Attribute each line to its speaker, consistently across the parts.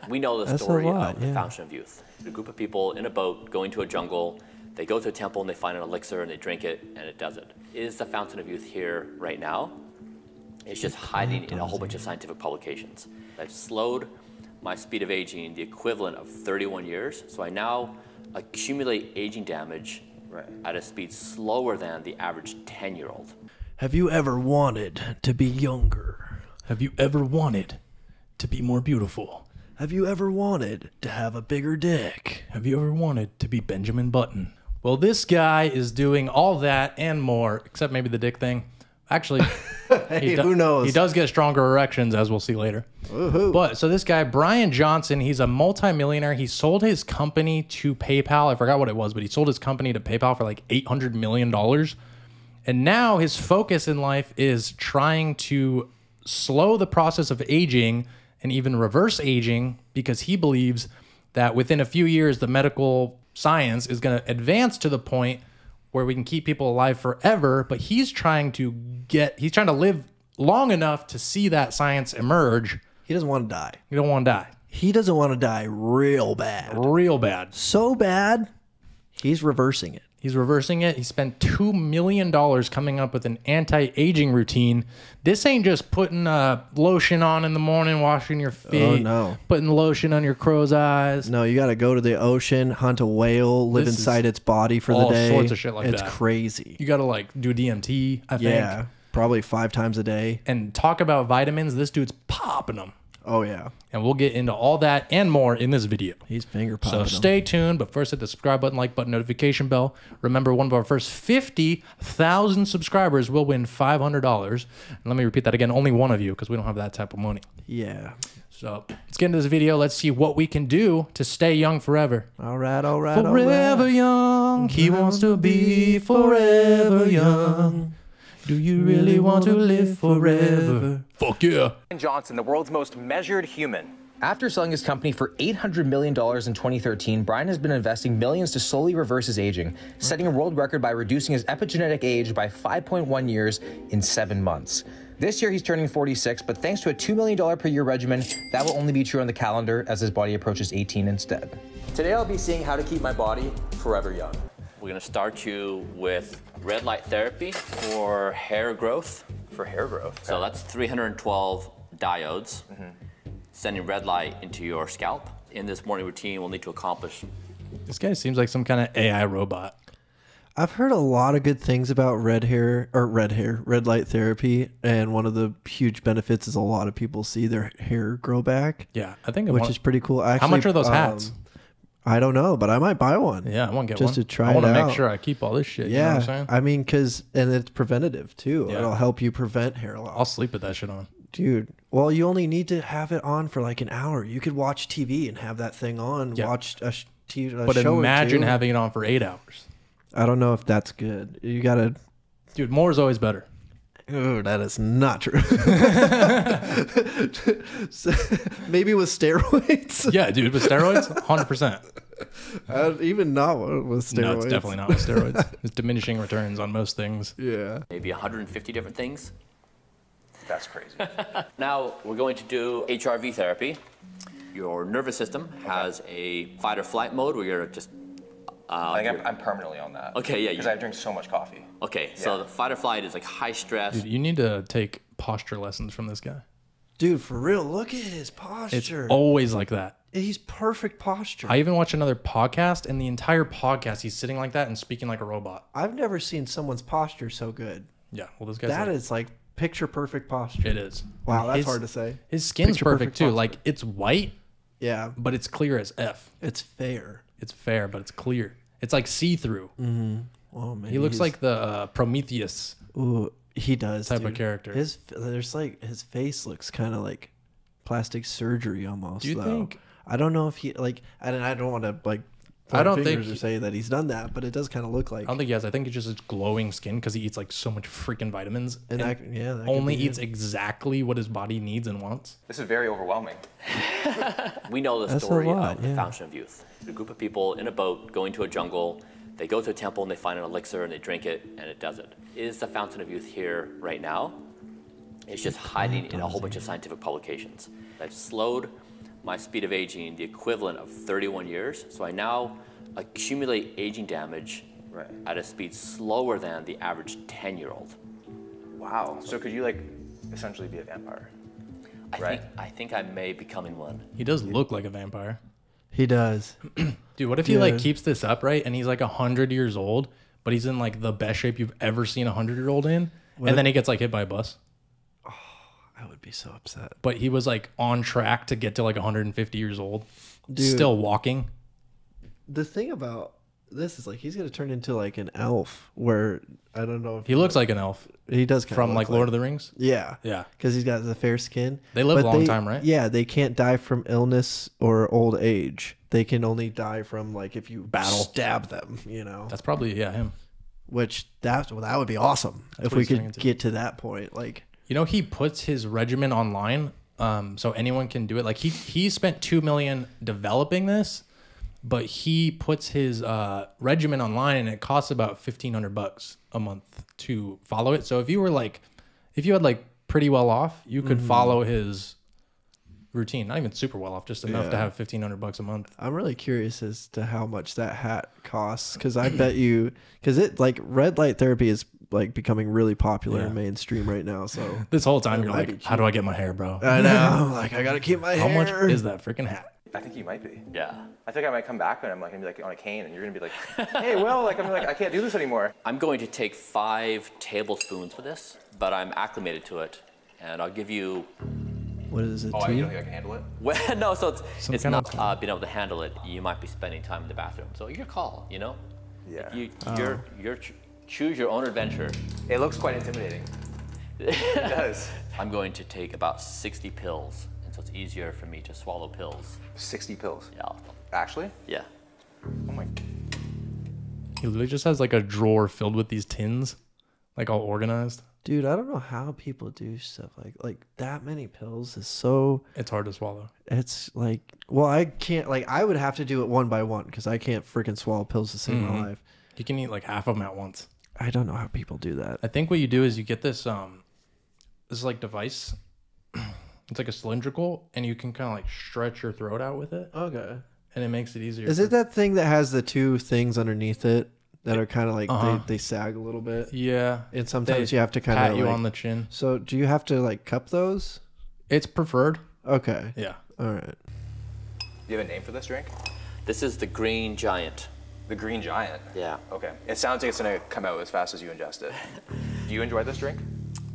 Speaker 1: We know the story of the fountain of youth. A group of people in a boat going to a jungle, they go to a temple and they find an elixir and they drink it and it does it. Is the fountain of youth here right now? It's just hiding in a whole bunch of scientific publications. I've slowed my speed of aging the equivalent of 31 years, so I now accumulate aging damage at a speed slower than the average 10-year-old.
Speaker 2: Have you ever wanted to be younger?
Speaker 3: Have you ever wanted to be more beautiful?
Speaker 2: Have you ever wanted to have a bigger dick?
Speaker 3: Have you ever wanted to be Benjamin Button? Well, this guy is doing all that and more, except maybe the dick thing. Actually,
Speaker 2: hey, who knows?
Speaker 3: He does get stronger erections, as we'll see later. But so this guy, Bryan Johnson, he's a multimillionaire. He sold his company to PayPal. I forgot what it was, but he sold his company to PayPal for like $800 million. And now his focus in life is trying to slow the process of aging and even reverse aging, because he believes that within a few years, the medical science is going to advance to the point where we can keep people alive forever. But he's trying to live long enough to see that science emerge.
Speaker 2: He doesn't want to die.
Speaker 3: He don't want to die.
Speaker 2: He doesn't want to die real bad.
Speaker 3: Real bad.
Speaker 2: So bad, he's reversing it.
Speaker 3: He's reversing it. He spent $2 million coming up with an anti-aging routine. This ain't just putting lotion on in the morning, washing your feet.
Speaker 2: Oh, no.
Speaker 3: Putting lotion on your crow's eyes.
Speaker 2: No, you got to go to the ocean, hunt a whale, live inside its body for the day.
Speaker 3: All sorts of shit like that.
Speaker 2: It's crazy.
Speaker 3: You got to like do DMT, I think.
Speaker 2: Yeah, probably 5 times a day.
Speaker 3: And talk about vitamins. This dude's popping them.
Speaker 2: Oh, yeah.
Speaker 3: And we'll get into all that and more in this video.
Speaker 2: He's finger popping.
Speaker 3: So stay tuned, but first hit the subscribe button, like button, notification bell. Remember, one of our first 50,000 subscribers will win $500. And let me repeat that again, only one of you, because we don't have that type of money.
Speaker 2: Yeah.
Speaker 3: So let's get into this video. Let's see what we can do to stay young forever.
Speaker 2: All right, all right,
Speaker 3: forever young, he wants to be forever young. Do you really want to live forever? Fuck yeah.
Speaker 4: Bryan Johnson, the world's most measured human. After selling his company for $800 million in 2013, Bryan has been investing millions to slowly reverse his aging, setting a world record by reducing his epigenetic age by 5.1 years in 7 months. This year he's turning 46, but thanks to a $2 million per year regimen, that will only be true on the calendar as his body approaches 18 instead.
Speaker 1: Today I'll be seeing how to keep my body forever young. We're going to start you with red light therapy for hair growth.
Speaker 4: For hair growth? Okay.
Speaker 1: So that's 312 diodes sending red light into your scalp. In this morning routine, we'll need to accomplish.
Speaker 3: This guy seems like some kind of AI robot.
Speaker 2: I've heard a lot of good things about red light therapy, and one of the huge benefits is a lot of people see their hair grow back.
Speaker 3: Yeah, I think
Speaker 2: which is pretty cool. Actually,
Speaker 3: how much are those hats?
Speaker 2: I don't know, but I might buy one.
Speaker 3: Yeah, I want to get
Speaker 2: just
Speaker 3: one.
Speaker 2: to try it out.
Speaker 3: I want to make sure I keep all this shit.
Speaker 2: Yeah,
Speaker 3: you know what I'm saying?
Speaker 2: I mean, and it's preventative too.
Speaker 3: Yeah.
Speaker 2: It'll help you prevent hair loss.
Speaker 3: I'll sleep with that shit on.
Speaker 2: Dude, well, you only need to have it on for like an hour. You could watch TV and have that thing on, watch a show
Speaker 3: But imagine
Speaker 2: or two.
Speaker 3: having it on for 8 hours.
Speaker 2: I don't know if that's good. You gotta...
Speaker 3: Dude, more is always better.
Speaker 2: Oh, that is not true. Maybe with steroids?
Speaker 3: Yeah, dude, with steroids, 100%.
Speaker 2: Even not with steroids.
Speaker 3: No, it's definitely not with steroids. It's diminishing returns on most things.
Speaker 2: Yeah.
Speaker 1: Maybe 150 different things.
Speaker 4: That's crazy.
Speaker 1: Now we're going to do HRV therapy. Your nervous system has a fight or flight mode where you're just...
Speaker 4: I think I'm permanently on that.
Speaker 1: Okay, yeah.
Speaker 4: Because I drink so much coffee.
Speaker 1: Okay, so the fight or flight is like high stress.
Speaker 3: Dude, you need to take posture lessons from this guy.
Speaker 2: Dude, for real, look at his posture.
Speaker 3: It's always like that.
Speaker 2: He's perfect posture.
Speaker 3: I even watched another podcast, and the entire podcast, he's sitting like that and speaking like a robot.
Speaker 2: I've never seen someone's posture so good.
Speaker 3: Yeah, well, this guy's
Speaker 2: That is like picture perfect posture.
Speaker 3: It is.
Speaker 2: Wow, that's hard to say.
Speaker 3: His skin's perfect too.
Speaker 2: posture.
Speaker 3: Like, it's white,
Speaker 2: Yeah,
Speaker 3: but it's clear as F.
Speaker 2: it's fair.
Speaker 3: It's fair, but it's clear. It's like see-through.
Speaker 2: Oh man,
Speaker 3: He looks like the Prometheus
Speaker 2: Ooh, he does
Speaker 3: type of
Speaker 2: dude.
Speaker 3: character.
Speaker 2: His face looks kind of like plastic surgery almost.
Speaker 3: Do you
Speaker 2: though.
Speaker 3: think?
Speaker 2: I don't know if he like. And I don't want to like.
Speaker 3: I don't
Speaker 2: fingers
Speaker 3: think
Speaker 2: or say that he's done that, but it does kind of look like.
Speaker 3: I don't think he has. I think it's just his glowing skin because he eats like so much freaking vitamins
Speaker 2: And that
Speaker 3: only
Speaker 2: could be
Speaker 3: eats exactly what his body needs and wants.
Speaker 4: This is very overwhelming.
Speaker 1: We know the
Speaker 2: That's a
Speaker 1: story
Speaker 2: lot,
Speaker 1: of the fountain of youth. A group of people in a boat going to a jungle. They go to a temple and they find an elixir and they drink it and it does it. Is the fountain of youth here right now? It's just hiding in a whole bunch of scientific publications. I've slowed my speed of aging the equivalent of 31 years. So I now accumulate aging damage at a speed slower than the average 10-year-old.
Speaker 4: Wow. So could you like essentially be a vampire?
Speaker 1: I think I may be becoming one.
Speaker 3: He does look like a vampire.
Speaker 2: He does.
Speaker 3: Dude, what if he like keeps this up, right? And he's like 100 years old, but he's in like the best shape you've ever seen a 100-year-old in. And then he gets like hit by a bus.
Speaker 2: I would be so upset.
Speaker 3: But he was like on track to get to like 150 years old.
Speaker 2: Dude,
Speaker 3: still walking.
Speaker 2: The thing about this is like he's gonna turn into like an elf where I don't know if
Speaker 3: He looks like an elf.
Speaker 2: He does kind
Speaker 3: from
Speaker 2: of
Speaker 3: like Lord of the Rings.
Speaker 2: Yeah.
Speaker 3: Yeah.
Speaker 2: Because he's got the fair skin.
Speaker 3: They live a long time, right?
Speaker 2: Yeah, they can't die from illness or old age. They can only die from like if you stab them, you know.
Speaker 3: That's probably him.
Speaker 2: Which that would be awesome if we could get to that point. Like,
Speaker 3: you know, he puts his regimen online, so anyone can do it. Like he spent $2 million developing this, but he puts his regimen online, and it costs about $1,500 a month to follow it. So if you had like pretty well off, you could follow his routine. Not even super well off, just enough to have $1,500 a month.
Speaker 2: I'm really curious as to how much that hat costs, because I bet you, because it like red light therapy is like becoming really popular and mainstream right now. So
Speaker 3: this whole time you're like, how do I get my hair, bro?
Speaker 2: I know, like I gotta keep my hair.
Speaker 3: How much is that freaking hat?
Speaker 4: I think you might be.
Speaker 1: Yeah.
Speaker 4: I think I might come back and I'm like gonna be like on a cane, and you're gonna be like, hey, Will, like I'm like I can't do this anymore.
Speaker 1: I'm going to take 5 tablespoons for this, but I'm acclimated to it, and I'll give you.
Speaker 2: What is it?
Speaker 4: Oh, you don't think I can handle it?
Speaker 1: Well, no, so it's not
Speaker 3: of
Speaker 1: being able to handle it. You might be spending time in the bathroom, so your call. You know.
Speaker 4: Yeah.
Speaker 1: You're choose your own adventure.
Speaker 4: It looks quite intimidating. It does.
Speaker 1: I'm going to take about 60 pills, and so it's easier for me to swallow pills.
Speaker 4: 60 pills.
Speaker 1: Yeah.
Speaker 4: Actually?
Speaker 1: Yeah.
Speaker 4: Oh my.
Speaker 3: He literally just has like a drawer filled with these tins, like all organized.
Speaker 2: Dude, I don't know how people do stuff like that many pills is so.
Speaker 3: It's hard to swallow.
Speaker 2: It's like, well, I can't, like, I would have to do it one by one because I can't freaking swallow pills to save my life.
Speaker 3: You can eat like half of them at once.
Speaker 2: I don't know how people do that.
Speaker 3: I think what you do is you get this this like device. It's like a cylindrical, and you can kind of like stretch your throat out with it.
Speaker 2: Okay.
Speaker 3: And it makes it easier.
Speaker 2: Is it that thing that has the 2 things underneath it that are kind of like they sag a little bit?
Speaker 3: Yeah.
Speaker 2: And sometimes you have to kind
Speaker 3: pat
Speaker 2: of
Speaker 3: you
Speaker 2: like,
Speaker 3: on the chin.
Speaker 2: So do you have to like cup those?
Speaker 3: It's preferred.
Speaker 2: Okay.
Speaker 3: Yeah.
Speaker 2: All right.
Speaker 4: Do you have a name for this drink?
Speaker 1: This is the Green Giant.
Speaker 4: The Green Giant.
Speaker 1: Yeah.
Speaker 4: Okay. It sounds like it's gonna come out as fast as you ingest it. Do you enjoy this drink?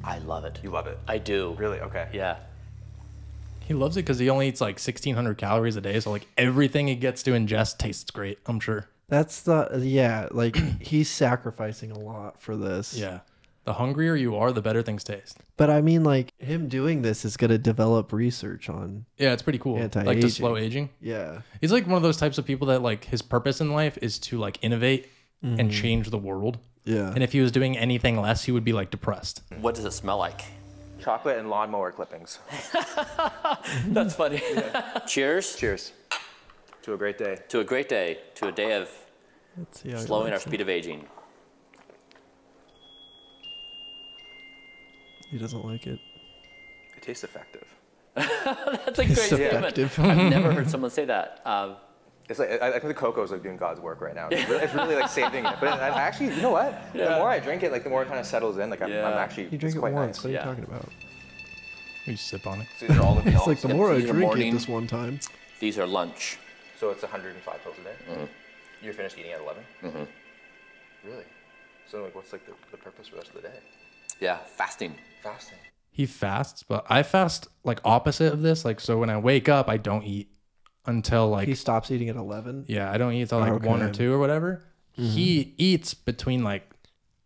Speaker 1: I love it.
Speaker 4: You love it.
Speaker 1: I do.
Speaker 4: Really? Okay.
Speaker 1: Yeah.
Speaker 3: He loves it because he only eats like 1,600 calories a day. So like everything he gets to ingest tastes great, I'm sure.
Speaker 2: That's like he's sacrificing a lot for this.
Speaker 3: Yeah. The hungrier you are, the better things taste.
Speaker 2: But I mean, like, him doing this is going to develop research on.
Speaker 3: Yeah, it's pretty cool.
Speaker 2: Anti-aging.
Speaker 3: Like to slow aging.
Speaker 2: Yeah.
Speaker 3: He's like one of those types of people that like his purpose in life is to like innovate and change the world.
Speaker 2: Yeah.
Speaker 3: And if he was doing anything less, he would be like depressed.
Speaker 1: What does it smell like?
Speaker 4: Chocolate and lawnmower clippings.
Speaker 1: That's funny. Cheers.
Speaker 4: Cheers. To a great day.
Speaker 1: To a great day. To a day of
Speaker 2: Let's see how
Speaker 1: slowing our speed of aging.
Speaker 2: He doesn't like it.
Speaker 4: It tastes effective.
Speaker 1: That's a great statement.
Speaker 2: Effective.
Speaker 1: I've never heard someone say that.
Speaker 4: It's like I think the cocoa is like doing God's work right now. It's really like saving it. But I actually, you know what? The more I drink it, like the more it kind of settles in. Like I'm actually.
Speaker 2: You drink it
Speaker 4: quite
Speaker 2: once.
Speaker 4: nice.
Speaker 2: What are you talking about?
Speaker 3: You sip on it.
Speaker 4: So these are all the
Speaker 2: It's like the more I
Speaker 1: these are
Speaker 2: drink
Speaker 1: morning.
Speaker 2: it this one time.
Speaker 1: These are lunch.
Speaker 4: So it's 105 pills a day. You're finished eating at 11. Really? So like, what's like the purpose for the rest of the day?
Speaker 1: Yeah, fasting.
Speaker 4: Fasting.
Speaker 3: He fasts, but I fast like opposite of this. Like, so when I wake up, I don't eat until like,
Speaker 2: He stops eating at 11.
Speaker 3: yeah, I don't eat until like 1 or 2 or whatever. He eats between like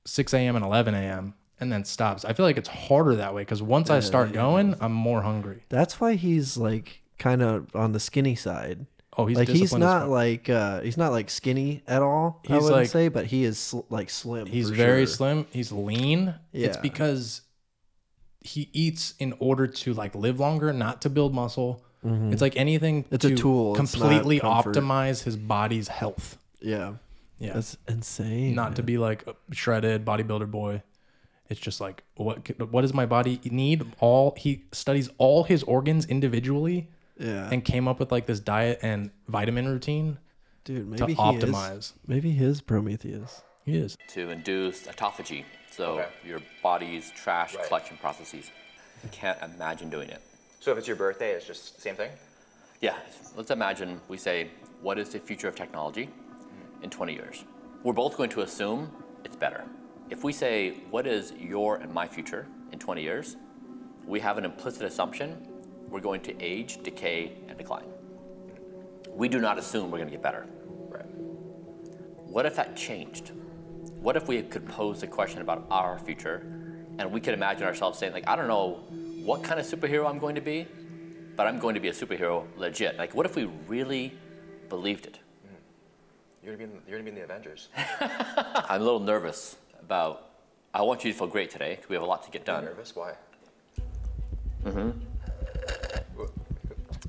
Speaker 3: 6 a.m. and 11 a.m. and then stops. I feel like it's harder that way because once I start going, I'm more hungry.
Speaker 2: That's why he's like kind of on the skinny side.
Speaker 3: Oh, he's
Speaker 2: Like he's
Speaker 3: disciplined as
Speaker 2: not
Speaker 3: fuck.
Speaker 2: he's not like skinny at all. I
Speaker 3: He's
Speaker 2: wouldn't
Speaker 3: like-
Speaker 2: say, but he is like slim.
Speaker 3: He's
Speaker 2: for
Speaker 3: very
Speaker 2: sure.
Speaker 3: slim. He's lean. It's
Speaker 2: Yeah.
Speaker 3: because he eats in order to like live longer, not to build muscle. It's like anything.
Speaker 2: It's a
Speaker 3: to
Speaker 2: tool. It's not
Speaker 3: completely
Speaker 2: comfort.
Speaker 3: optimize his body's health.
Speaker 2: Yeah.
Speaker 3: Yeah,
Speaker 2: That's insane.
Speaker 3: not to be like a shredded bodybuilder boy. It's just like what does my body need? He studies all his organs individually and came up with like this diet and vitamin routine,
Speaker 2: dude, maybe
Speaker 3: to optimize.
Speaker 2: Maybe he is Prometheus.
Speaker 3: He is.
Speaker 1: To induce autophagy, so your body's trash collection processes. You can't imagine doing it.
Speaker 4: So if it's your birthday, it's just the same thing?
Speaker 1: Yeah, let's imagine we say, what is the future of technology in 20 years? We're both going to assume it's better. If we say, what is your and my future in 20 years? We have an implicit assumption we're going to age, decay, and decline. We do not assume we're going to get better.
Speaker 4: Right.
Speaker 1: What if that changed? What if we could pose a question about our future and we could imagine ourselves saying, like, I don't know what kind of superhero I'm going to be, but I'm going to be a superhero legit. Like, what if we really believed it?
Speaker 4: You're gonna be in the Avengers.
Speaker 1: I'm a little nervous about, I want you to feel great today because we have a lot to get done.
Speaker 4: You're nervous? Why?
Speaker 1: I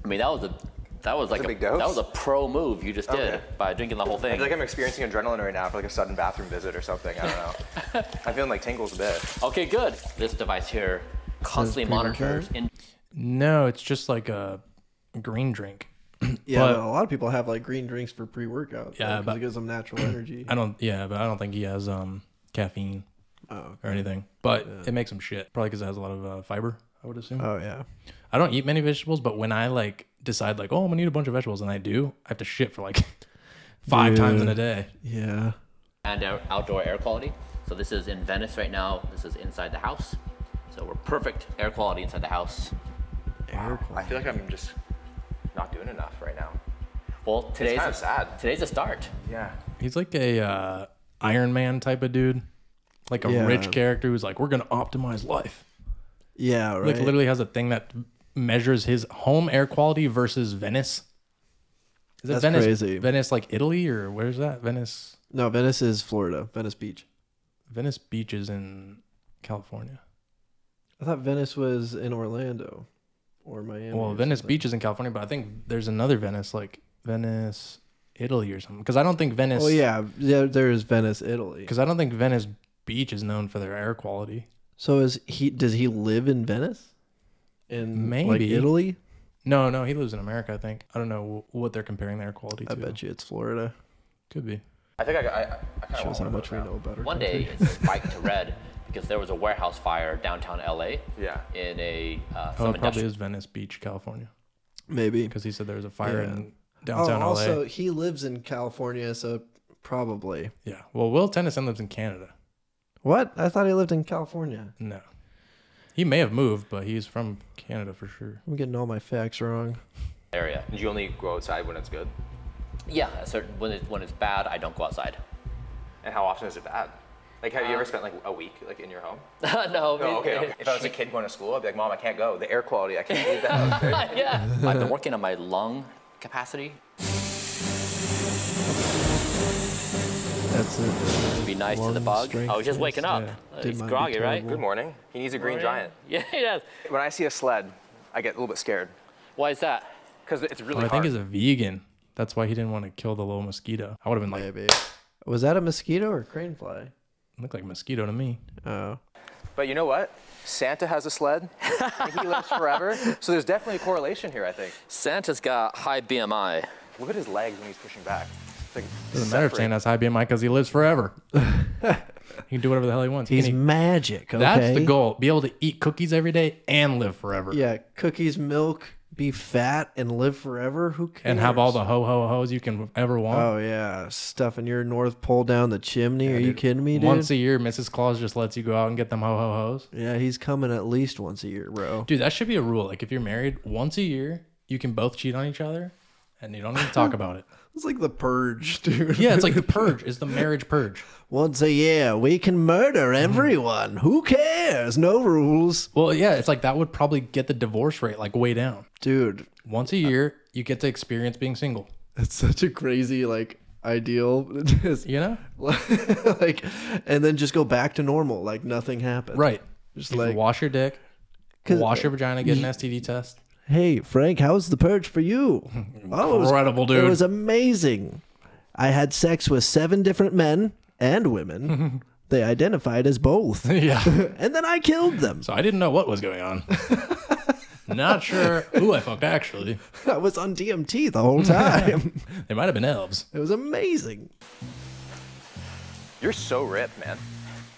Speaker 1: mean, that was like
Speaker 4: a big dose?
Speaker 1: That was a pro move you just did by drinking the whole thing.
Speaker 4: I feel like I'm experiencing adrenaline right now for like a sudden bathroom visit or something. I don't know. I'm feeling like tingles a bit.
Speaker 1: Okay, good. This device here constantly monitors.
Speaker 3: No, it's just like a green drink.
Speaker 2: Yeah, but a lot of people have like green drinks for pre-workouts.
Speaker 3: Yeah,
Speaker 2: but it gives them natural energy.
Speaker 3: But I don't think he has caffeine or anything. But it makes him shit. Probably because it has a lot of fiber, I would assume.
Speaker 2: Oh yeah.
Speaker 3: I don't eat many vegetables, but when I like decide like, oh, I'm gonna eat a bunch of vegetables, and I do, I have to shit for like 5 times in a day.
Speaker 2: Yeah.
Speaker 1: And outdoor air quality. So this is in Venice right now. This is inside the house. So we're perfect air quality inside the house.
Speaker 4: Wow. I feel like I'm just not doing enough right now.
Speaker 1: Well, today's
Speaker 4: kind of sad.
Speaker 1: Today's a start.
Speaker 4: Yeah.
Speaker 3: He's like a Iron Man type of dude, like a rich character who's like, we're gonna optimize life.
Speaker 2: Yeah, right.
Speaker 3: Like literally has a thing that measures his home air quality versus Venice. Is it Venice?
Speaker 2: Crazy.
Speaker 3: Venice, like Italy, or where's that? Venice.
Speaker 2: No, Venice is Florida. Venice Beach.
Speaker 3: Venice Beach is in California.
Speaker 2: I thought Venice was in Orlando or Miami.
Speaker 3: Well, Venice Beach is in California, but I think there's another Venice, like Venice, Italy, or something. Because I don't think Venice.
Speaker 2: Oh yeah, there is Venice, Italy.
Speaker 3: Because I don't think Venice Beach is known for their air quality.
Speaker 2: So does he live in Venice? In
Speaker 3: maybe
Speaker 2: like Italy?
Speaker 3: No, he lives in America, I think. I don't know what they're comparing their air quality to.
Speaker 2: I bet you it's Florida.
Speaker 3: Could be.
Speaker 4: I think I kind of
Speaker 2: shows how much we know about her.
Speaker 1: One day it spiked to red because there was a warehouse fire downtown LA.
Speaker 4: Yeah.
Speaker 1: In a
Speaker 3: it probably is Venice Beach, California.
Speaker 2: Maybe
Speaker 3: because he said there was a fire in downtown LA.
Speaker 2: Also, he lives in California, so probably.
Speaker 3: Yeah. Well, Will Tennyson lives in Canada.
Speaker 2: What? I thought he lived in California.
Speaker 3: No. He may have moved, but he's from Canada for sure.
Speaker 2: I'm getting all my facts wrong.
Speaker 1: Area.
Speaker 4: Did you only go outside when it's good?
Speaker 1: Yeah, when it's bad, I don't go outside.
Speaker 4: And how often is it bad? Like, have you ever spent like a week like in your home?
Speaker 1: No.
Speaker 4: Okay. If I was a kid going to school, I'd be like, Mom, I can't go. The air quality, I can't leave the house. Right?
Speaker 1: Yeah. I've been working on my lung capacity.
Speaker 2: That's it.
Speaker 1: Be nice to the bug. Oh, he's just waking up.
Speaker 2: Yeah.
Speaker 1: He's groggy, right?
Speaker 4: Good morning. He needs a green giant.
Speaker 1: Yeah, he does.
Speaker 4: When I see a sled, I get a little bit scared.
Speaker 1: Why is that?
Speaker 4: Because it's really
Speaker 3: I
Speaker 4: hard.
Speaker 3: think he's a vegan. That's why he didn't want to kill the little mosquito. I would have been like,
Speaker 2: maybe. Was that a mosquito or a crane fly?
Speaker 3: Looked like a mosquito to me.
Speaker 2: Oh.
Speaker 4: But you know what? Santa has a sled. And he lives forever. So there's definitely a correlation here, I think.
Speaker 1: Santa's got high BMI.
Speaker 4: Look at his legs when he's pushing back. It's like
Speaker 3: Doesn't matter if Santa has high BMI because he lives forever. He can do whatever the hell he wants.
Speaker 2: He's magic, okay?
Speaker 3: That's the goal. Be able to eat cookies every day and live forever.
Speaker 2: Yeah, cookies, milk, be fat, and live forever. Who cares?
Speaker 3: And have all the ho-ho-hos you can ever want.
Speaker 2: Oh, yeah. Stuffing your North Pole down the chimney. Are you kidding me, dude?
Speaker 3: Once a year, Mrs. Claus just lets you go out and get them ho-ho-hos.
Speaker 2: Yeah, he's coming at least once a year, bro.
Speaker 3: Dude, that should be a rule. Like, if you're married, once a year, you can both cheat on each other, and you don't need to talk about it.
Speaker 2: It's like the purge, dude.
Speaker 3: Yeah, it's like the purge. It's the marriage purge.
Speaker 2: Once a year, we can murder everyone. Who cares? No rules.
Speaker 3: Well, yeah, it's like that would probably get the divorce rate like way down.
Speaker 2: Dude.
Speaker 3: Once a year, you get to experience being single.
Speaker 2: It's such a crazy, like, ideal. Just,
Speaker 3: you know?
Speaker 2: Like, and then just go back to normal. Like, nothing happened.
Speaker 3: Right.
Speaker 2: Just
Speaker 3: you
Speaker 2: like,
Speaker 3: wash your dick, wash your vagina, get an STD test.
Speaker 2: Hey, Frank, how's the purge for you?
Speaker 3: Incredible, dude.
Speaker 2: It was amazing. I had sex with 7 different men and women. They identified as both.
Speaker 3: Yeah.
Speaker 2: And then I killed them.
Speaker 3: So I didn't know what was going on. Not sure who I fucked, actually.
Speaker 2: I was on DMT the whole time.
Speaker 3: They might have been elves.
Speaker 2: It was amazing.
Speaker 4: You're so ripped, man.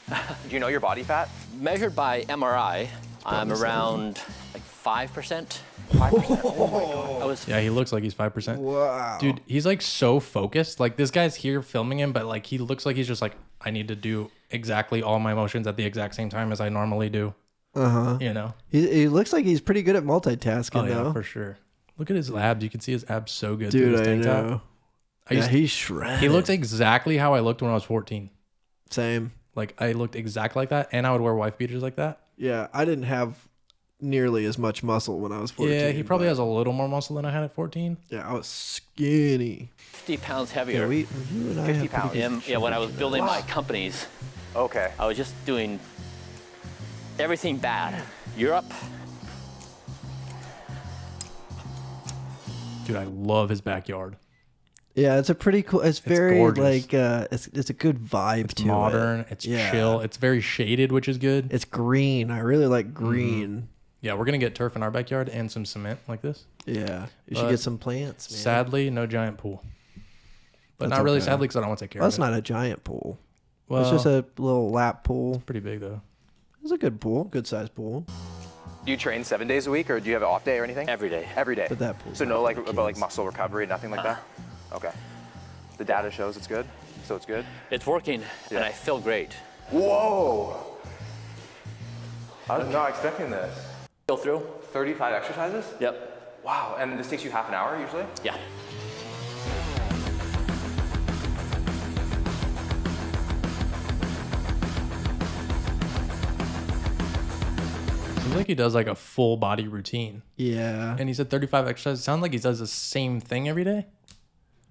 Speaker 4: Do you know your body fat?
Speaker 1: Measured by MRI, I'm around like 5%.
Speaker 4: 5%. Oh my God.
Speaker 3: Yeah, he looks like he's 5%.
Speaker 2: Wow.
Speaker 3: Dude, he's like so focused. Like this guy's here filming him, but like he looks like he's just like, I need to do exactly all my motions at the exact same time as I normally do. You know?
Speaker 2: He looks like he's pretty good at multitasking,
Speaker 3: Oh, yeah,
Speaker 2: though.
Speaker 3: for sure. Look at his abs. You can see his abs so good.
Speaker 2: Dude,
Speaker 3: through his
Speaker 2: I
Speaker 3: tank top.
Speaker 2: know.
Speaker 3: Yeah,
Speaker 2: He's shredded.
Speaker 3: he looks exactly how I looked when I was 14.
Speaker 2: Same.
Speaker 3: Like I looked exactly like that, and I would wear wife beaters like that.
Speaker 2: Yeah, I didn't have nearly as much muscle when I was 14.
Speaker 3: Yeah, he probably has a little more muscle than I had at 14.
Speaker 2: Yeah, I was skinny.
Speaker 1: 50 pounds heavier.
Speaker 2: Yeah, you and I
Speaker 4: 50
Speaker 2: have pretty
Speaker 4: pounds.
Speaker 2: good
Speaker 1: Yeah, when I was building my companies,
Speaker 4: Okay.
Speaker 1: I was just doing everything bad. Europe.
Speaker 3: Dude, I love his backyard.
Speaker 2: Yeah, it's a pretty cool. It's very
Speaker 3: gorgeous.
Speaker 2: like it's a good vibe
Speaker 3: It's
Speaker 2: to
Speaker 3: modern.
Speaker 2: it.
Speaker 3: It's
Speaker 2: Yeah.
Speaker 3: chill. It's very shaded, which is good.
Speaker 2: It's green. I really like green.
Speaker 3: Yeah, we're gonna get turf in our backyard and some cement like this.
Speaker 2: Yeah, you should
Speaker 3: But
Speaker 2: get some plants, man.
Speaker 3: Sadly, no giant pool. But
Speaker 2: That's
Speaker 3: not really
Speaker 2: okay.
Speaker 3: sadly because I don't want to take care
Speaker 2: Well,
Speaker 3: of
Speaker 2: that's
Speaker 3: it.
Speaker 2: not a giant pool.
Speaker 3: Well,
Speaker 2: It's just a little lap pool.
Speaker 3: pretty big though.
Speaker 2: It's a good pool, good sized pool.
Speaker 4: Do you train 7 days a week, or do you have an off day or anything?
Speaker 1: Every day.
Speaker 4: Every day.
Speaker 2: But that pool's
Speaker 4: So
Speaker 2: not
Speaker 4: no
Speaker 2: for
Speaker 4: like
Speaker 2: the
Speaker 4: about like
Speaker 2: kids.
Speaker 4: muscle recovery, nothing like that. Okay. The data shows it's good. So it's good.
Speaker 1: It's working,
Speaker 4: Yeah.
Speaker 1: and I feel great.
Speaker 4: Whoa! I was not expecting this.
Speaker 1: Go through?
Speaker 4: 35 exercises?
Speaker 1: Yep.
Speaker 4: Wow. And this takes you half an hour usually?
Speaker 1: Yeah.
Speaker 3: Seems like he does like a full body routine.
Speaker 2: Yeah,
Speaker 3: And he said 35 exercises. Sounds like he does the same thing every day.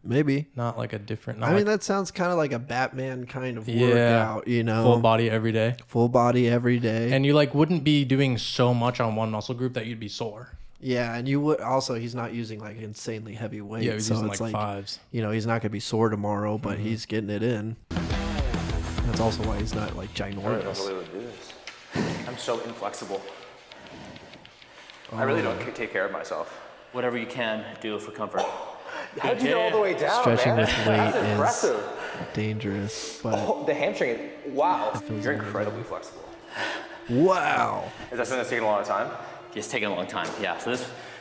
Speaker 2: maybe.
Speaker 3: Not like a different.
Speaker 2: I mean, that sounds kind of like a Batman kind of
Speaker 3: Yeah.
Speaker 2: workout, you know?
Speaker 3: full body every day.
Speaker 2: Full body every day.
Speaker 3: And you like wouldn't be doing so much on one muscle group that you'd be sore.
Speaker 2: Yeah, and you would also, he's not using like insanely heavy weights.
Speaker 3: Yeah, he's
Speaker 2: so
Speaker 3: using
Speaker 2: it's
Speaker 3: like
Speaker 2: like,
Speaker 3: fives.
Speaker 2: you know, he's not going to be sore tomorrow, but he's getting it in. That's also why he's not like ginormous.
Speaker 4: I'm so inflexible. I really don't take care of myself.
Speaker 1: Whatever you can do for comfort.
Speaker 4: How'd you get all the way down,
Speaker 2: Stretching
Speaker 4: man?
Speaker 2: with weight
Speaker 4: That's
Speaker 2: is
Speaker 4: impressive.
Speaker 2: dangerous, but
Speaker 4: Oh, the hamstring, wow.
Speaker 2: feels
Speaker 4: You're
Speaker 2: amazing.
Speaker 4: incredibly flexible.
Speaker 2: wow.
Speaker 4: Is that something that's taking a lot of time?
Speaker 1: It's taking a long time. Yeah. So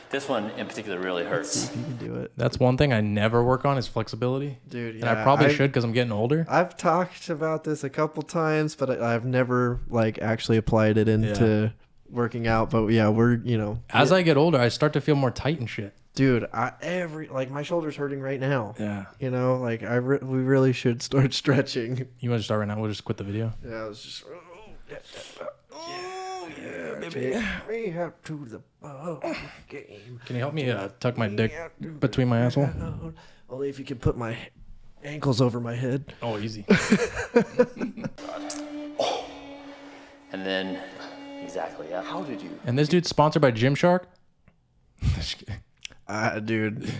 Speaker 1: this one in particular really hurts.
Speaker 2: You can do it.
Speaker 3: That's one thing I never work on is flexibility.
Speaker 2: Dude,
Speaker 3: And I
Speaker 2: yeah,
Speaker 3: probably
Speaker 2: I've-
Speaker 3: should because I'm getting older.
Speaker 2: I've talked about this a couple times, but I've never like actually applied it into working out. But yeah, we're, you know,
Speaker 3: As I get older, I start to feel more tight and shit.
Speaker 2: dude, like my shoulder's hurting right now.
Speaker 3: Yeah.
Speaker 2: You know, like we really should start stretching.
Speaker 3: You want to start right now? We'll just quit the video.
Speaker 2: Yeah, I was just. Yeah, baby. We have to the game.
Speaker 3: Can you help me tuck my dick between my asshole?
Speaker 2: Only if you can put my ankles over my head.
Speaker 3: Oh, easy.
Speaker 1: And then, exactly, yeah.
Speaker 4: How did you?
Speaker 3: And this dude's sponsored by Gymshark. Just kidding.
Speaker 2: Dude,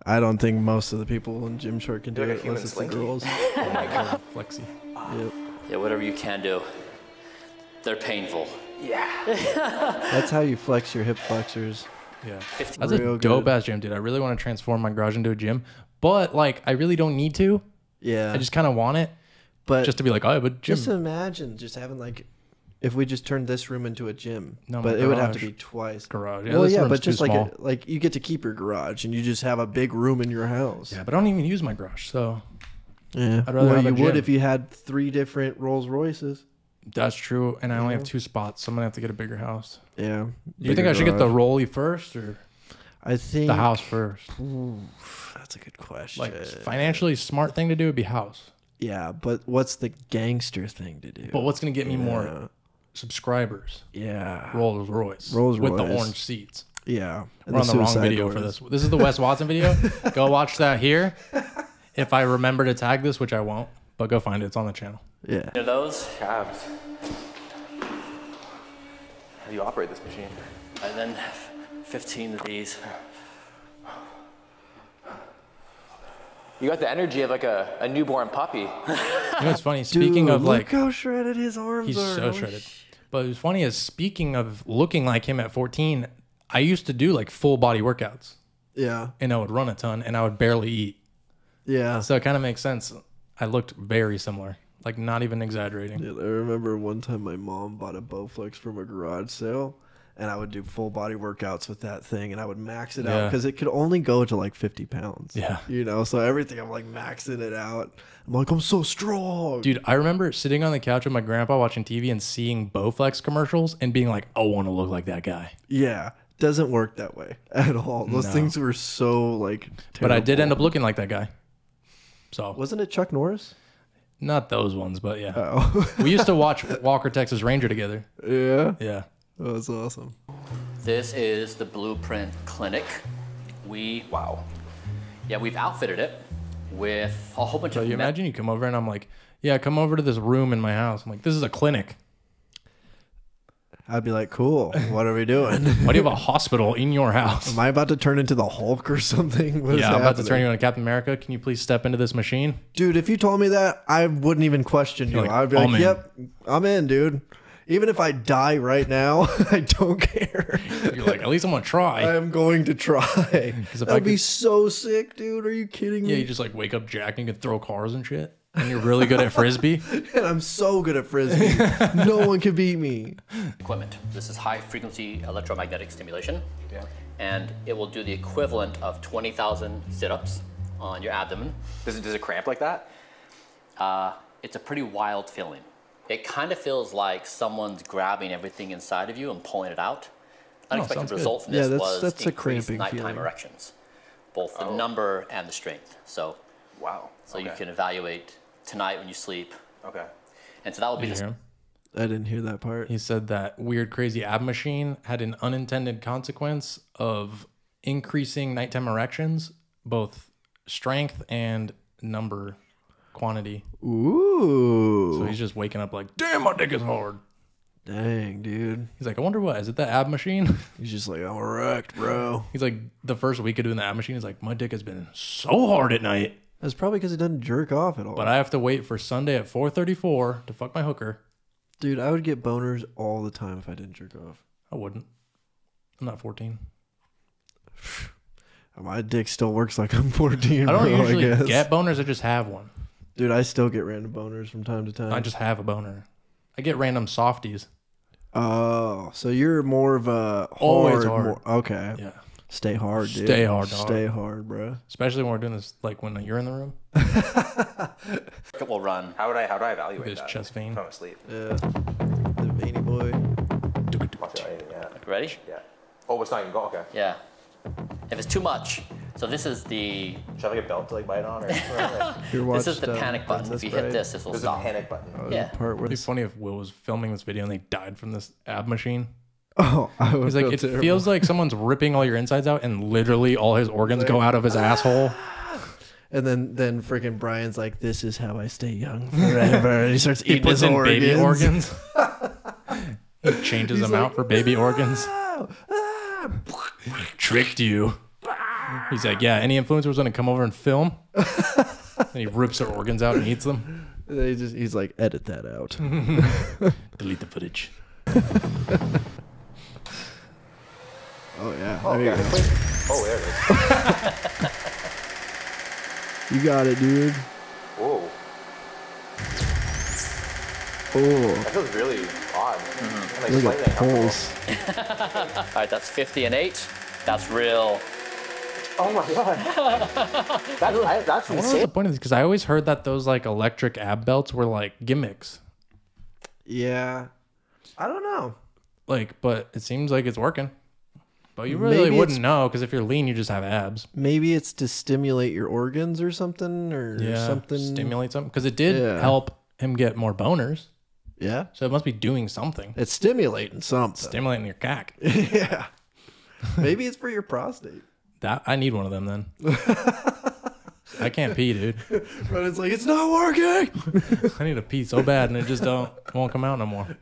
Speaker 2: I don't think most of the people in Gymshark can do
Speaker 4: Like a
Speaker 2: it
Speaker 4: human
Speaker 2: unless it's the
Speaker 4: slinky?
Speaker 2: girls.
Speaker 3: Oh my god, flexy.
Speaker 2: Yep.
Speaker 1: Yeah, whatever you can do. They're painful.
Speaker 4: Yeah.
Speaker 2: That's how you flex your hip flexors.
Speaker 3: Yeah,
Speaker 1: 15
Speaker 3: that's a
Speaker 2: Real
Speaker 3: dope
Speaker 2: good.
Speaker 3: ass gym, dude. I really want to transform my garage into a gym, but like I really don't need to.
Speaker 2: Yeah.
Speaker 3: I just kind of want it,
Speaker 2: but
Speaker 3: just to be like, I have a gym.
Speaker 2: just imagine just having like, if we just turned this room into a gym,
Speaker 3: No,
Speaker 2: but
Speaker 3: my
Speaker 2: it would have to
Speaker 3: garage.
Speaker 2: be twice.
Speaker 3: Garage. Yeah,
Speaker 2: Well,
Speaker 3: this
Speaker 2: yeah,
Speaker 3: room's
Speaker 2: but just
Speaker 3: too small.
Speaker 2: like you get to keep your garage and you just have a big room in your house.
Speaker 3: Yeah, but I don't even use my garage, so
Speaker 2: Yeah.
Speaker 3: I'd rather
Speaker 2: Well,
Speaker 3: have a
Speaker 2: you would
Speaker 3: gym.
Speaker 2: if you had 3 different Rolls Royces.
Speaker 3: that's true. And I only have 2 spots, so I'm gonna have to get a bigger house.
Speaker 2: Yeah.
Speaker 3: Do you think I should get the rolly first or
Speaker 2: I think
Speaker 3: the house first?
Speaker 2: Oof, that's a good question.
Speaker 3: Like financially smart thing to do would be house.
Speaker 2: Yeah, but what's the gangster thing to do?
Speaker 3: But what's gonna get me more subscribers?
Speaker 2: Yeah.
Speaker 3: Rolls Royce.
Speaker 2: Rolls
Speaker 3: with the
Speaker 2: Royce.
Speaker 3: orange seats.
Speaker 2: Yeah. And
Speaker 3: We're on the wrong
Speaker 2: suicide
Speaker 3: video for
Speaker 2: doors.
Speaker 3: this. This is the Wes Watson video. Go watch that here. If I remember to tag this, which I won't, but go find it. It's on the channel.
Speaker 2: Yeah.
Speaker 1: of those,
Speaker 4: Calves. How do you operate this machine?
Speaker 1: and then 15 of these.
Speaker 4: You got the energy of like a newborn puppy.
Speaker 3: You know what's funny? Speaking
Speaker 2: Dude,
Speaker 3: of
Speaker 2: look
Speaker 3: like,
Speaker 2: how shredded his arms
Speaker 3: he's
Speaker 2: are.
Speaker 3: so
Speaker 2: Holy
Speaker 3: shredded. But what's funny is speaking of looking like him at 14, I used to do like full body workouts.
Speaker 2: Yeah.
Speaker 3: And I would run a ton and I would barely eat.
Speaker 2: Yeah.
Speaker 3: So it kind of makes sense. I looked very similar. Like, not even exaggerating.
Speaker 2: Yeah, I remember one time my mom bought a Bowflex from a garage sale, and I would do full body workouts with that thing, and I would max it out because it could only go to like 50 pounds.
Speaker 3: Yeah.
Speaker 2: You know, so everything I'm like maxing it out. I'm like, I'm so strong.
Speaker 3: Dude, I remember sitting on the couch with my grandpa watching TV and seeing Bowflex commercials and being like, I want to look like that guy.
Speaker 2: Yeah. Doesn't work that way at all. Those things were so like terrible.
Speaker 3: But I did end up looking like that guy. So
Speaker 2: wasn't it Chuck Norris?
Speaker 3: Not those ones, but yeah.
Speaker 2: Oh.
Speaker 3: We used to watch Walker, Texas Ranger together.
Speaker 2: Yeah.
Speaker 3: Yeah.
Speaker 2: Oh, that's awesome.
Speaker 1: This is the Blueprint Clinic. Wow. Yeah, we've outfitted it with a whole bunch
Speaker 3: So
Speaker 1: of...
Speaker 3: you imagine you come over and I'm like, yeah, come over to this room in my house. I'm like, this is a clinic.
Speaker 2: I'd be like, cool. What are we doing?
Speaker 3: Why do you have a hospital in your house?
Speaker 2: Am I about to turn into the Hulk or something? What is
Speaker 3: I'm about to
Speaker 2: happening?
Speaker 3: turn you into Captain America. Can you please step into this machine?
Speaker 2: Dude, if you told me that, I wouldn't even question you.
Speaker 3: Like,
Speaker 2: I'd be
Speaker 3: I'm
Speaker 2: like,
Speaker 3: in.
Speaker 2: yep, I'm in, dude. Even if I die right now, I don't care.
Speaker 3: You're like, at least I'm going to try.
Speaker 2: I am going to try.
Speaker 3: if
Speaker 2: That'd
Speaker 3: I
Speaker 2: be
Speaker 3: could-
Speaker 2: so sick, dude. Are you kidding me?
Speaker 3: Yeah, you just like wake up jacked and you can throw cars and shit. And you're really good at Frisbee.
Speaker 2: And I'm so good at Frisbee. No one can beat me.
Speaker 1: equipment. This is high frequency electromagnetic stimulation. Yeah. And it will do the equivalent of 20,000 sit-ups on your abdomen.
Speaker 4: Does it cramp like that?
Speaker 1: It's a pretty wild feeling. It kind of feels like someone's grabbing everything inside of you and pulling it out. Unexpected
Speaker 3: sounds good.
Speaker 1: result from
Speaker 2: Yeah,
Speaker 1: this
Speaker 2: that's
Speaker 1: was
Speaker 2: a
Speaker 1: increased
Speaker 2: cramping
Speaker 1: nighttime
Speaker 2: feeling.
Speaker 1: erections, both the number and the strength. So,
Speaker 4: Wow.
Speaker 1: so you can evaluate tonight when you sleep.
Speaker 4: Okay.
Speaker 1: And so that will be
Speaker 3: Did you
Speaker 1: the
Speaker 3: hear him?
Speaker 2: I didn't hear that part.
Speaker 3: He said that weird, crazy ab machine had an unintended consequence of increasing nighttime erections, both strength and number quantity.
Speaker 2: Ooh.
Speaker 3: So he's just waking up like, damn, my dick is hard.
Speaker 2: Dang, dude.
Speaker 3: He's like, I wonder what, is it the ab machine?
Speaker 2: He's just like, I'm erect, bro.
Speaker 3: He's like, the first week of doing the ab machine, he's like, my dick has been so hard at night.
Speaker 2: That's probably because it doesn't jerk off at all.
Speaker 3: But I have to wait for Sunday at 4:34 to fuck my hooker.
Speaker 2: Dude, I would get boners all the time if I didn't jerk off.
Speaker 3: I wouldn't. I'm not 14.
Speaker 2: My dick still works like I'm 14.
Speaker 3: I don't
Speaker 2: bro,
Speaker 3: usually
Speaker 2: I guess.
Speaker 3: get boners. I just have one.
Speaker 2: Dude, I still get random boners from time to time.
Speaker 3: I just have a boner. I get random softies.
Speaker 2: Oh, so you're more of a hard.
Speaker 3: Always hard.
Speaker 2: More, okay.
Speaker 3: Yeah.
Speaker 2: Stay hard, dude.
Speaker 3: Stay hard, dog.
Speaker 2: Stay hard, bro.
Speaker 3: Especially when we're doing this, like when you're in the room.
Speaker 1: It will run.
Speaker 4: How would I evaluate
Speaker 3: His
Speaker 4: that?
Speaker 3: chest vein.
Speaker 4: If I'm asleep.
Speaker 2: Yeah. The veiny boy.
Speaker 4: Yeah.
Speaker 1: Ready?
Speaker 4: Yeah. Oh, it's not even go. Okay.
Speaker 1: Yeah. If it's too much, so this is the
Speaker 4: Should I have like a belt to like bite on or?
Speaker 1: this is the panic button. If you hit this will
Speaker 4: There's a
Speaker 1: stop.
Speaker 4: panic button.
Speaker 1: Yeah.
Speaker 2: Part where
Speaker 3: It'd be funny if Will was filming this video and they died from this ab machine.
Speaker 2: oh, I would
Speaker 3: He's like,
Speaker 2: feel
Speaker 3: it
Speaker 2: terrible.
Speaker 3: feels like someone's ripping all your insides out and literally all his organs go out of his asshole.
Speaker 2: And then freaking Brian's like, "This is how I stay young forever." And he starts
Speaker 3: He
Speaker 2: eating
Speaker 3: puts
Speaker 2: his
Speaker 3: in
Speaker 2: organs.
Speaker 3: baby organs. He changes them out for baby organs. Tricked you. He's like, yeah, any influencer's gonna come over and film. And he rips their organs out and eats them.
Speaker 2: And then he's like, "Edit that out."
Speaker 3: Delete the footage.
Speaker 2: Oh yeah.
Speaker 4: Oh,
Speaker 2: There you
Speaker 4: yeah.
Speaker 2: go.
Speaker 4: Oh, there it is.
Speaker 2: You got it, dude.
Speaker 4: Whoa.
Speaker 2: Oh,
Speaker 4: That feels really odd. Like
Speaker 2: look
Speaker 4: slightly
Speaker 2: at
Speaker 4: uncomfortable.
Speaker 2: pulse.
Speaker 1: All right, that's 50 and 8. That's real.
Speaker 4: Oh my god. That's
Speaker 3: I wonder what's
Speaker 4: insane.
Speaker 3: the point of this, because I always heard that those like electric ab belts were like gimmicks.
Speaker 2: Yeah. I don't know.
Speaker 3: Like, but it seems like it's working. But you really
Speaker 2: Maybe
Speaker 3: wouldn't
Speaker 2: it's-
Speaker 3: know, because if you're lean, you just have abs.
Speaker 2: Maybe it's to stimulate your organs or something, or something.
Speaker 3: Stimulate something, because it did
Speaker 2: Yeah.
Speaker 3: help him get more boners.
Speaker 2: Yeah.
Speaker 3: So it must be doing something.
Speaker 2: It's stimulating something.
Speaker 3: Stimulating your cock.
Speaker 2: Yeah. Maybe it's for your prostate.
Speaker 3: That I need one of them then. I can't pee, dude.
Speaker 2: But it's like, it's not working.
Speaker 3: I need to pee so bad and it just won't come out no more.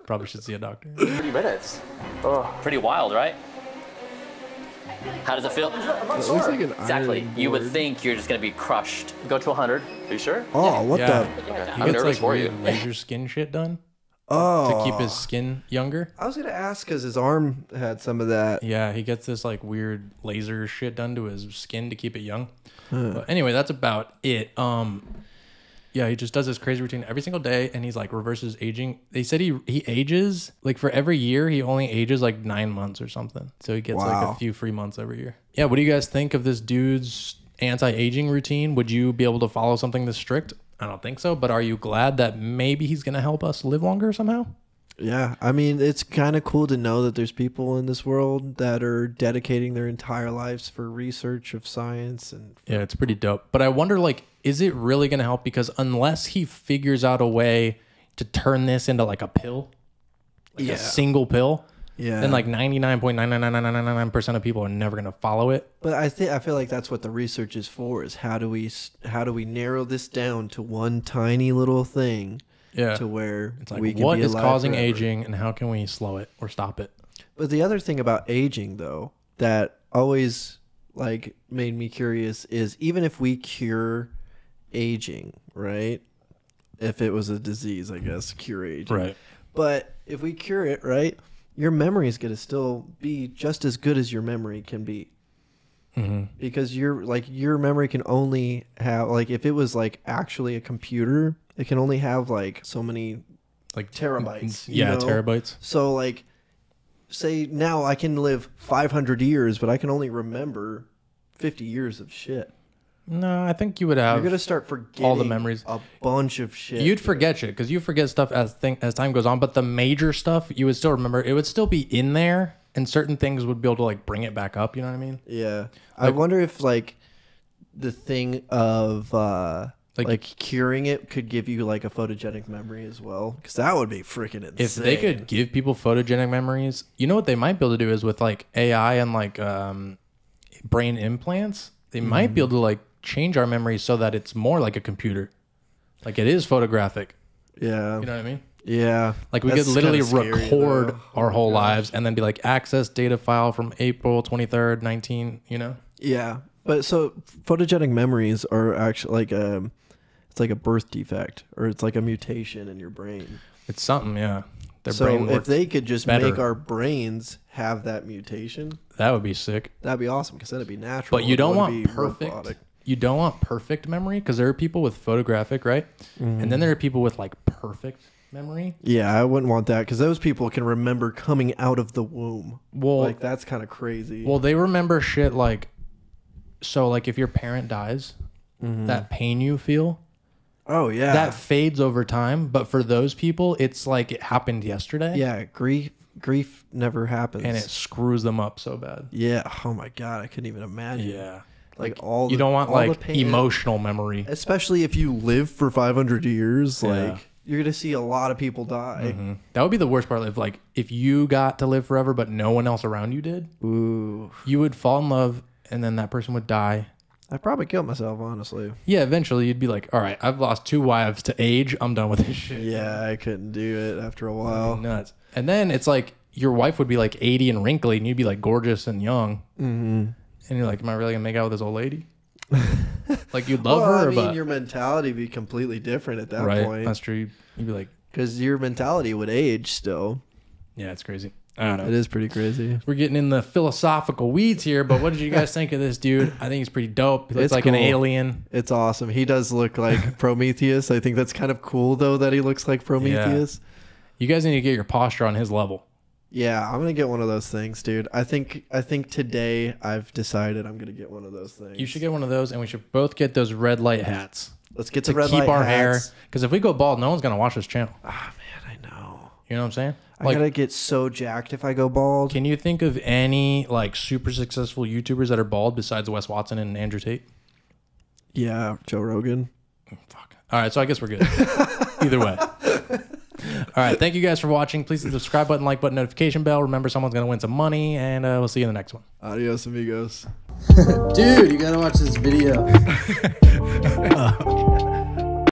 Speaker 3: Probably should see a doctor.
Speaker 4: 30 minutes. Oh.
Speaker 1: Pretty wild, right? How does it feel?
Speaker 4: I'm not
Speaker 2: It
Speaker 4: sure.
Speaker 2: looks like an
Speaker 1: Exactly.
Speaker 2: iron
Speaker 1: You would
Speaker 2: board.
Speaker 1: think you're just going to be crushed. Go to 100.
Speaker 4: Are you sure?
Speaker 2: Oh, what
Speaker 3: Yeah.
Speaker 2: the?
Speaker 4: Okay.
Speaker 3: He
Speaker 4: I'm
Speaker 3: gets
Speaker 4: nervous
Speaker 3: like
Speaker 4: for you.
Speaker 3: weird laser skin shit done. to keep his skin younger.
Speaker 2: I was gonna ask because his arm had some of that.
Speaker 3: Yeah, he gets this like weird laser shit done to his skin to keep it young. But anyway, that's about it. Yeah, he just does this crazy routine every single day, and he's like reverses aging. They said he ages like for every year he only ages like 9 months or something. So he gets like a few free months every year. Yeah, what do you guys think of this dude's anti-aging routine? Would you be able to follow something this strict? I don't think so, but are you glad that maybe he's gonna help us live longer somehow?
Speaker 2: Yeah, I mean, it's kind of cool to know that there's people in this world that are dedicating their entire lives for research of science. And
Speaker 3: yeah, it's pretty dope. But I wonder, like, is it really going to help? Because unless he figures out a way to turn this into like a pill, like a single pill, then like 99.99999% of people are never going to follow it.
Speaker 2: But I feel like that's what the research is for, is how do we narrow this down to one tiny little thing. Yeah, to where
Speaker 3: it's like, what is causing aging and how can we slow it or stop it?
Speaker 2: But the other thing about aging, though, that always like made me curious is even if we cure aging, right? If it was a disease, I guess, cure aging.
Speaker 3: Right.
Speaker 2: But if we cure it, right, your memory is going to still be just as good as your memory can be. Because your memory can only have, like, if it was like actually a computer, it can only have like so many like terabytes.
Speaker 3: Yeah, terabytes.
Speaker 2: So like, say now I can live 500 years, but I can only remember 50 years of shit.
Speaker 3: No, I think you would have.
Speaker 2: You're gonna start forgetting
Speaker 3: all the memories,
Speaker 2: a bunch of shit.
Speaker 3: You'd forget shit because you forget stuff as time goes on. But the major stuff you would still remember. It would still be in there. And certain things would be able to like bring it back up, you know what I mean?
Speaker 2: Yeah. I wonder if like the thing of like curing it could give you like a photogenic memory as well, because that would be freaking insane.
Speaker 3: If they could give people photogenic memories, you know what they might be able to do is with like AI and like brain implants, they might be able to like change our memories so that it's more like a computer, like it is photographic.
Speaker 2: Yeah.
Speaker 3: You know what I mean?
Speaker 2: Yeah.
Speaker 3: Like we could literally record our whole lives and then be like access data file from April 23rd, 19, you know?
Speaker 2: Yeah. But so photogenic memories are actually like it's like a birth defect, or it's like a mutation in your brain.
Speaker 3: It's something, yeah.
Speaker 2: So if they could just make our brains have that mutation,
Speaker 3: that would be sick.
Speaker 2: That'd be awesome, because then it'd be natural.
Speaker 3: But you don't want perfect. Robotic. You don't want perfect memory, because there are people with photographic, right? And then there are people with like perfect memory.
Speaker 2: Yeah, I wouldn't want that, because those people can remember coming out of the womb. Well, like that's kind of crazy.
Speaker 3: Well, they remember shit like, so like if your parent dies, that pain you feel,
Speaker 2: oh yeah,
Speaker 3: that fades over time. But for those people, it's like it happened yesterday.
Speaker 2: Yeah, grief never happens,
Speaker 3: and it screws them up so bad.
Speaker 2: Yeah. Oh my god, I couldn't even imagine.
Speaker 3: Yeah.
Speaker 2: Like all
Speaker 3: you don't want like emotional memory,
Speaker 2: especially if you live for 500 years. Like you're gonna see a lot of people die.
Speaker 3: That would be the worst part. If you got to live forever, but no one else around you did,
Speaker 2: ooh,
Speaker 3: you would fall in love, and then that person would die.
Speaker 2: I'd probably kill myself, honestly.
Speaker 3: Yeah, eventually you'd be like, all right, I've lost 2 wives to age. I'm done with this shit.
Speaker 2: Yeah, I couldn't do it after a while.
Speaker 3: Nuts. And then it's like your wife would be like 80 and wrinkly, and you'd be like gorgeous and young. And you're like, am I really gonna make out with this old lady? Like you'd love her,
Speaker 2: I mean, your mentality would be completely different at that point.
Speaker 3: That's true. You'd be like,
Speaker 2: because your mentality would age still.
Speaker 3: Yeah, it's crazy. I don't know.
Speaker 2: It is pretty crazy.
Speaker 3: We're getting in the philosophical weeds here, but what did you guys think of this dude? I think he's pretty dope. He looks like an alien.
Speaker 2: It's awesome. He does look like Prometheus. I think that's kind of cool, though, that he looks like Prometheus.
Speaker 3: Yeah. You guys need to get your posture on his level.
Speaker 2: Yeah, I'm gonna get one of those things, dude. I think today I've decided I'm gonna get one of those things.
Speaker 3: You should get one of those, and we should both get those red light hats.
Speaker 2: Let's get to red light hats.
Speaker 3: Keep our hair, because if we go bald, no one's gonna watch this channel.
Speaker 2: Ah, man, I know.
Speaker 3: You know what I'm saying?
Speaker 2: I gotta get so jacked if I go bald.
Speaker 3: Can you think of any like super successful YouTubers that are bald besides Wes Watson and Andrew Tate?
Speaker 2: Yeah, Joe Rogan.
Speaker 3: Fuck. All right, so I guess we're good. Either way. All right, thank you guys for watching. Please hit the subscribe button, like button, notification bell. Remember, someone's going to win some money, and we'll see you in the next one.
Speaker 2: Adios, amigos. Dude, you got to watch this video.